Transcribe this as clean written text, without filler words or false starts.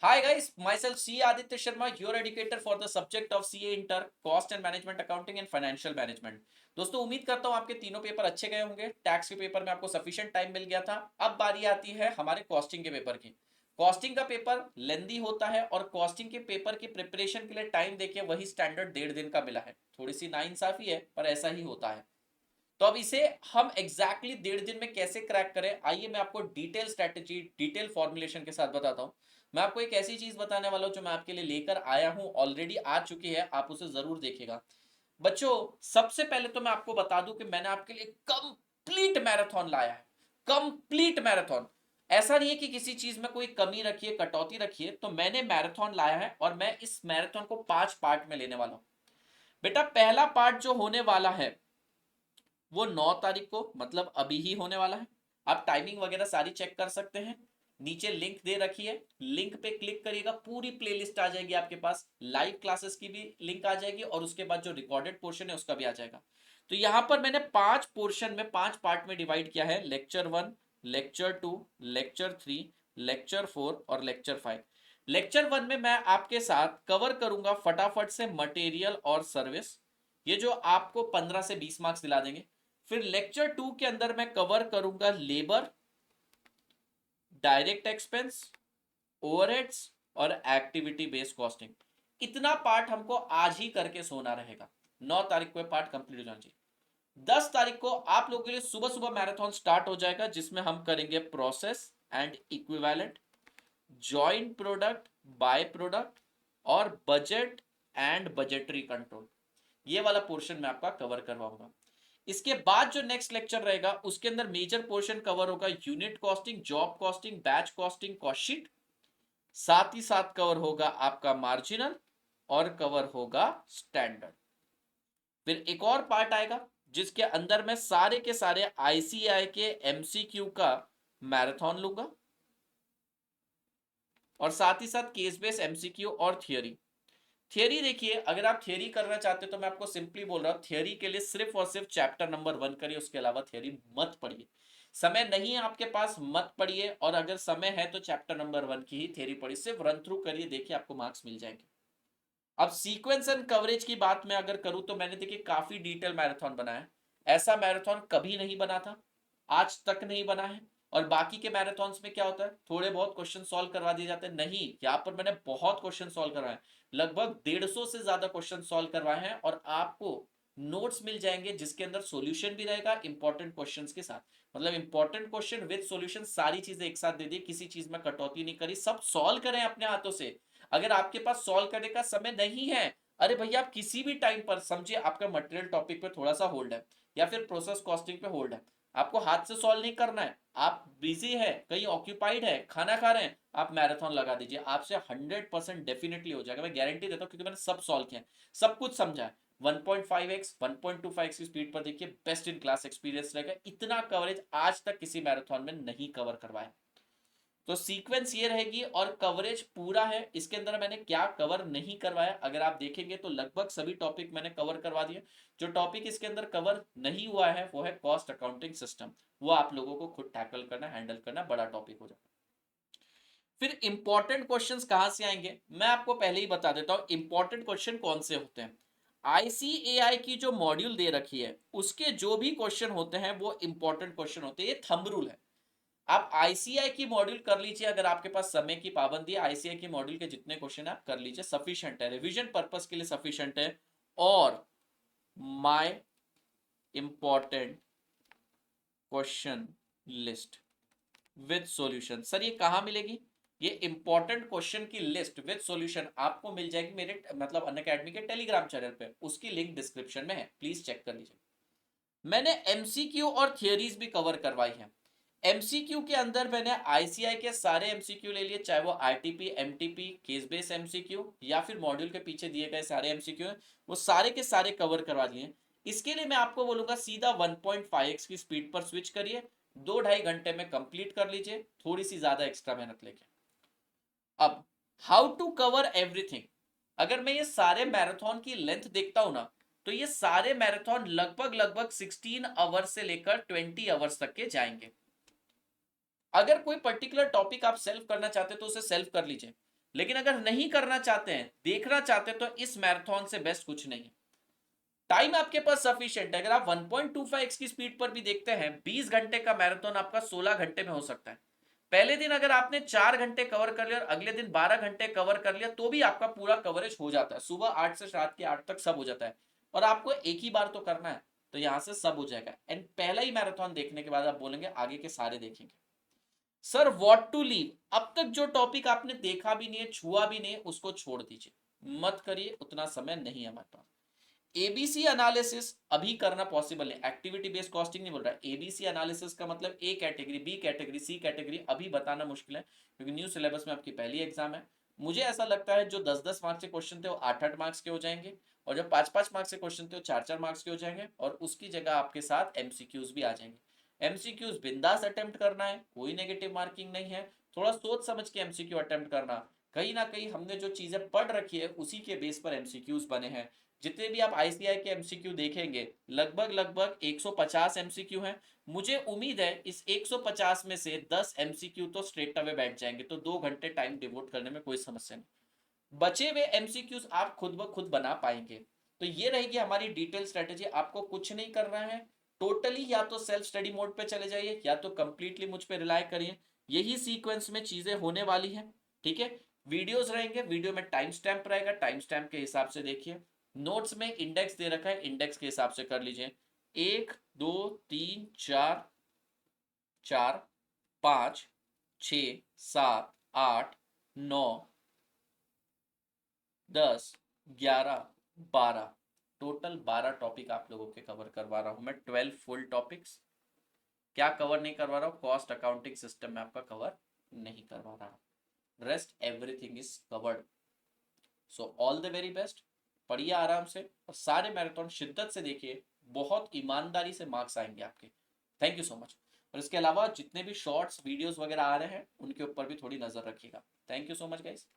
Hi guys, myself C. Aditya Sharma, your educator for the subject of CA Inter, Cost and Management Accounting and Financial Management। दोस्तों उम्मीद करता हूँ आपके तीनों paper अच्छे गए होंगे। टैक्स के पेपर में आपको सफिशिएंट टाइम मिल गया था। अब बारी आती है हमारे कॉस्टिंग के पेपर की। कॉस्टिंग का पेपर लेंदी होता है और कॉस्टिंग के पेपर की प्रिपरेशन के लिए टाइम देखिए वही स्टैंडर्ड 1.5 दिन का मिला है। थोड़ी सी नाइंसाफी है पर ऐसा ही होता है। तो अब इसे हम एग्जैक्टली 1.5 दिन में कैसे क्रैक करें, आइए मैं आपको डिटेल स्ट्रेटेजी डिटेल फॉर्मुलेशन के साथ बताता हूं। मैं आपको एक ऐसी चीज बताने वाला हूं जो मैं आपके लिए लेकर आया हूं, ऑलरेडी आ चुकी है, आप उसे जरूर देखिएगा। बच्चों, सबसे पहले तो मैं आपको बता दूं कि मैंने आपके लिए कंप्लीट मैराथन लाया है। Complete marathon. ऐसा नहीं है कि किसी चीज में कोई कमी रखिए, कटौती रखिए। तो मैंने मैराथन लाया है और मैं इस मैराथन को 5 पार्ट में लेने वाला हूं। बेटा, पहला पार्ट जो होने वाला है वो 9 तारीख को, मतलब अभी ही होने वाला है। आप टाइमिंग वगैरह सारी चेक कर सकते हैं। नीचे लिंक दे रखी है, लिंक पे क्लिक करिएगा, पूरी प्लेलिस्ट आ जाएगी आपके पास। लाइव क्लासेस की भी लिंक आ जाएगी और उसके बाद जो रिकॉर्डेड पोर्शन है उसका भी आ जाएगा। तो यहां पर मैंने 5 पोर्शन में 5 पार्ट में डिवाइड किया है। लेक्चर 1, लेक्चर 2, लेक्चर 3, लेक्चर 4 और लेक्चर 5। लेक्चर 1 में मैं आपके साथ कवर करूंगा फटाफट से मटेरियल और सर्विस, ये जो आपको 15 से 20 मार्क्स दिला देंगे। फिर लेक्चर 2 के अंदर मैं कवर करूंगा लेबर, डायरेक्ट एक्सपेंस, ओवरहेड्स और एक्टिविटी बेस्ड कॉस्टिंग। इतना पार्ट हमको आज ही करके सोना रहेगा। 9 तारीख को पार्ट कंप्लीट हो जाना चाहिए। 10 तारीख को आप लोगों के लिए सुबह सुबह मैराथन स्टार्ट हो जाएगा, जिसमें हम करेंगे process and equivalent, joint product, by product और बजट एंड बजटरी कंट्रोल। ये वाला पोर्शन मैं आपका कवर करवाऊंगा। इसके बाद जो नेक्स्ट लेक्चर रहेगा उसके अंदर मेजर पोर्शन कवर होगा unit costing, job costing, batch costing, cost sheet. साथ ही साथ कवर होगा आपका मार्जिनल और कवर होगा स्टैंडर्ड। फिर एक और पार्ट आएगा जिसके अंदर मैं सारे के सारे आईसीआई के एमसीक्यू का मैराथन लूंगा और साथ ही साथ केस बेस्ड एमसीक्यू और थियोरी। थियरी देखिए, अगर आप थियरी करना चाहते हो तो मैं आपको सिंपली बोल रहा हूं, थियरी के लिए सिर्फ और सिर्फ चैप्टर नंबर 1 करिए, उसके अलावा थियरी मत पढ़िए। समय नहीं है आपके पास, मत पढ़िए, और अगर समय है तो चैप्टर नंबर 1 की ही थियरी पढ़िए, सिर्फ रन थ्रू करिए, देखिए आपको मार्क्स मिल जाएंगे। अब सीक्वेंस एंड कवरेज की बात मैं अगर करूं तो मैंने देखिए काफी डिटेल मैराथन बनाया है। ऐसा मैराथन कभी नहीं बना था, आज तक नहीं बना है। और बाकी के मैराथन्स में क्या होता है, थोड़े बहुत क्वेश्चन सॉल्व करवा दिए जाते हैं। नहीं, यहाँ पर मैंने बहुत क्वेश्चन सॉल्व करवाए, लगभग 150 से ज्यादा क्वेश्चन सॉल्व करवाए हैं। और आपको नोट्स मिल जाएंगे जिसके अंदर सॉल्यूशन भी रहेगा इंपॉर्टेंट क्वेश्चंस के साथ। मतलब इंपॉर्टेंट क्वेश्चन विद सॉल्यूशन, सारी चीजें एक साथ दे दी, किसी चीज में कटौती नहीं करी, सब सॉल्व करें अपने हाथों से। अगर आपके पास सॉल्व करने का समय नहीं है, अरे भैया आप किसी भी टाइम पर समझिए आपका मटेरियल टॉपिक पे थोड़ा सा होल्ड है या फिर प्रोसेस कॉस्टिंग पे होल्ड है, आपको हाथ से सॉल्व नहीं करना है, आप बिजी है, कहीं ऑक्यूपाइड है, खाना खा रहे हैं, आप मैराथन लगा दीजिए, आपसे 100% डेफिनेटली हो जाएगा। मैं गारंटी देता हूँ क्योंकि मैंने सब सॉल्व किया है, सब कुछ समझा है। 1.5x 1.25x की स्पीड पर देखिए, बेस्ट इन क्लास एक्सपीरियंस रहेगा। इतना कवरेज आज तक किसी मैराथन में नहीं कवर करवाया। तो सीक्वेंस ये रहेगी और कवरेज पूरा है। इसके अंदर मैंने क्या कवर नहीं करवाया, अगर आप देखेंगे तो लगभग सभी टॉपिक मैंने कवर करवा दिए। जो टॉपिक इसके अंदर कवर नहीं हुआ है वो है कॉस्ट अकाउंटिंग सिस्टम। वो आप लोगों को खुद टैकल करना, हैंडल करना, बड़ा टॉपिक हो जाता है। फिर इंपॉर्टेंट क्वेश्चंस कहां से आएंगे, मैं आपको पहले ही बता देता हूं इंपॉर्टेंट क्वेश्चन कौन से होते हैं। आईसीएआई की जो मॉड्यूल दे रखी है उसके जो भी क्वेश्चन होते हैं वो इंपॉर्टेंट क्वेश्चन होते हैं, ये थंब रूल है। आप आईसीआई की मॉड्यूल कर लीजिए, अगर आपके पास समय की पाबंदी है, आईसीआई की मॉड्यूल के जितने क्वेश्चन आप कर लीजिए, सफिशिएंट है, रिवीजन पर्पस के लिए सफिशिएंट है। और my important question list with solution, sir ये कहां मिलेगी? ये इंपॉर्टेंट क्वेश्चन की लिस्ट विद सॉल्यूशन आपको मिल जाएगी मेरे मतलब अनअकैडमी के टेलीग्राम चैनल पे, उसकी लिंक डिस्क्रिप्शन में है, प्लीज चेक कर लीजिए। मैंने एमसीक्यू और थियरीज भी कवर करवाई है। एमसीक्यू के अंदर मैंने आईसीआई के सारे एमसीक्यू ले लिए, चाहे वो RTP, MTP, case base MCQ या फिर मॉड्यूल के पीछे दिए गए सारे एमसीक्यू हैं, वो सारे के सारे कवर करवा दिए। इसके लिए मैं आपको बोलूंगा सीधा 1.5x की स्पीड पर स्विच करिए, 2-2.5 घंटे में कंप्लीट कर लीजिए, थोड़ी सी ज्यादा एक्स्ट्रा मेहनत लेके। अब हाउ टू कवर एवरीथिंग, अगर मैं ये सारे मैराथन की लेंथ देखता हूं ना, तो ये सारे मैराथन लगभग लगभग 16 आवर्स से लेकर 20 आवर्स तक के जाएंगे। अगर कोई पर्टिकुलर टॉपिक आप सेल्फ करना चाहते हो तो उसे सेल्फ कर लीजिए। लेकिन अगर नहीं करना चाहते हैं, देखना चाहते हैं, तो इस मैराथन से बेस्ट कुछ नहीं है। टाइम आपके पास सफिशिएंट है। अगर आप 1.25x की स्पीड पर भी देखते हैं, 20 घंटे का मैराथन आपका 16 घंटे में हो सकता है। पहले दिन अगर आपने 4 घंटे कवर कर लिया और अगले दिन 12 घंटे कवर कर लिया, तो भी आपका पूरा कवरेज हो जाता है। सुबह 8 से रात के 8 तक सब हो जाता है, और आपको एक ही बार तो करना है, तो यहां से सब हो जाएगा। एंड पहला ही मैराथन देखने के बाद आप बोलेंगे आगे के सारे देखेंगे। सर व्हाट टू लीव, अब तक जो टॉपिक आपने देखा भी नहीं है, छुआ भी नहीं है, उसको छोड़ दीजिए, मत करिए, उतना समय नहीं है हमारे पास। एबीसी एनालिसिस अभी करना पॉसिबल नहीं, एक्टिविटी बेस्ड कॉस्टिंग नहीं बोल रहा। एबीसी एनालिसिस का मतलब A category, B category, C category अभी बताना मुश्किल है, क्योंकि न्यू सिलेबस में आपकी पहली एग्जाम है। मुझे ऐसा लगता है जो 10-10 मार्क्स के क्वेश्चन थे वो 8-8 मार्क्स के हो जाएंगे, और जो 5-5 मार्क्स के क्वेश्चन थे वो 4-4 मार्क्स के हो जाएंगे, और उसकी जगह आपके साथ एमसीक्यूज भी आ जाएंगे। एमसीक्यूज बिंदास अटेम्प्ट करना है, कोई नेगेटिव मार्किंग नहीं है, थोड़ा सोच समझ के एमसीक्यू अटेम्प्ट करना। कहीं ना कहीं हमने जो चीजें पढ़ रखी है उसी के बेस पर एमसीक्यूज बने हैं। जितने भी आप आईसीआई के एमसीक्यू देखेंगे, लगभग लगभग 150 एमसीक्यू हैं। मुझे उम्मीद है इस 150 में से 10 एमसीक्यू तो स्ट्रेट अवे बैठ जाएंगे, तो 2 घंटे टाइम डिवोट करने में कोई समस्या नहीं। बचे हुए एमसीक्यूज आप खुद ब खुद बना पाएंगे। तो ये रहेगी हमारी डिटेल स्ट्रेटेजी। आपको कुछ नहीं करना है, टोटली या तो सेल्फ स्टडी मोड पे चले जाइए, या तो कंप्लीटली मुझ पे रिलाय करिए। यही सीक्वेंस में चीजें होने वाली हैं, ठीक है। वीडियोस रहेंगे, वीडियो में टाइम स्टैम्प रहेगा, टाइम स्टैम्प के हिसाब से देखिए। नोट्स में इंडेक्स दे रखा है, इंडेक्स के हिसाब से कर लीजिए। 1 2 3 4, 4 5 6 7 8 9 10 11 12, टोटल 12 टॉपिक आप लोगों के कवर करवा रहा हूं मैं, 12 फुल टॉपिक्स। क्या कवर नहीं करवा रहा हूं? कॉस्ट अकाउंटिंग सिस्टम में आपका कवर नहीं करवा रहा हूं, rest everything is covered. So all the very best, पढ़िए आराम से, और सारे मैराथन शिद्दत से देखिए, बहुत ईमानदारी से मार्क्स आएंगे आपके। Thank you so much. और इसके अलावा जितने भी शॉर्ट्स वीडियोस वगैरह आ रहे हैं उनके ऊपर भी थोड़ी नजर रखिएगा। Thank you so much guys.